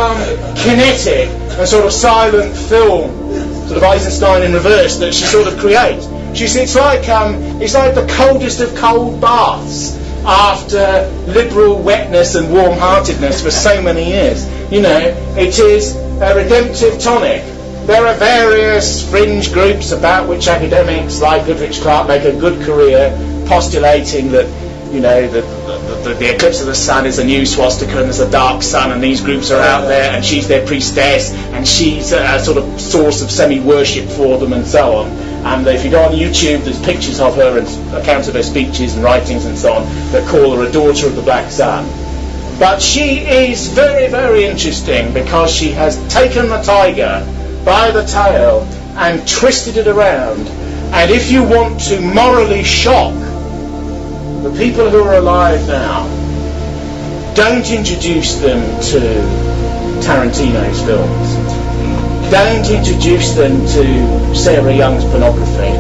kinetic and sort of silent film, sort of Eisenstein in reverse, that she sort of creates. It's like the coldest of cold baths after liberal wetness and warm-heartedness for so many years. You know, it is a redemptive tonic. There are various fringe groups about which academics like Goodrich Clark make a good career, postulating that, you know, the eclipse of the sun is a new swastika and there's a dark sun, and these groups are out there, and she's their priestess, and she's a sort of source of semi-worship for them, and so on. And if you go on YouTube, there's pictures of her and accounts of her speeches and writings and so on that call her a daughter of the black sun. But she is very, very interesting because she has taken the tiger by the tail and twisted it around. And if you want to morally shock the people who are alive now, don't introduce them to Tarantino's films. Don't introduce them to Sarah Young's pornography.